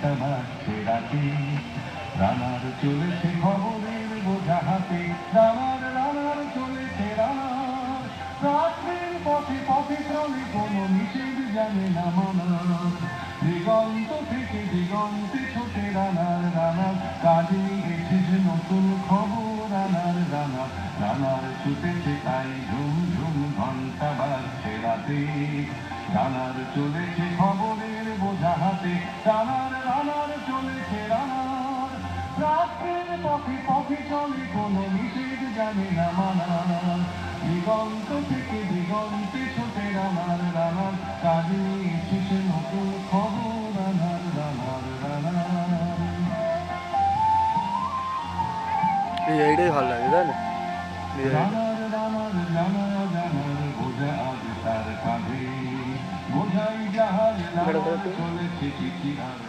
ঘন্টা বাজছে রাতে, রানার চলেছে খবরের বোঝা হাতে, রানার চলেছে রানার। রাত্রির পথে পথে চলে কোনো নিষেধ জানে না মানার। দিগন্ত থেকে দিগন্তে ছোটে রানার কাজে এসেছে নতুন খবর রানার ছুটেছে তাই ঝুম ঝুম ঘন্টা বাজছে রাতে, রানার চলেছে খবরের বোঝা হাতে, রানার চলেছে রানার। রাত্রের পথে পথে চলে কোনো নিষেধ জানে না মানার। দিগন্ত থেকে দিগন্তে ছোটে রানার কাজে এসেছে নতুন খবর রানার। এইটাই ভালো লাগে তাই না? রানার বোঝা আজ তার কাঁধে, বোঝাই জাহাজ চলেছে চিঠি আর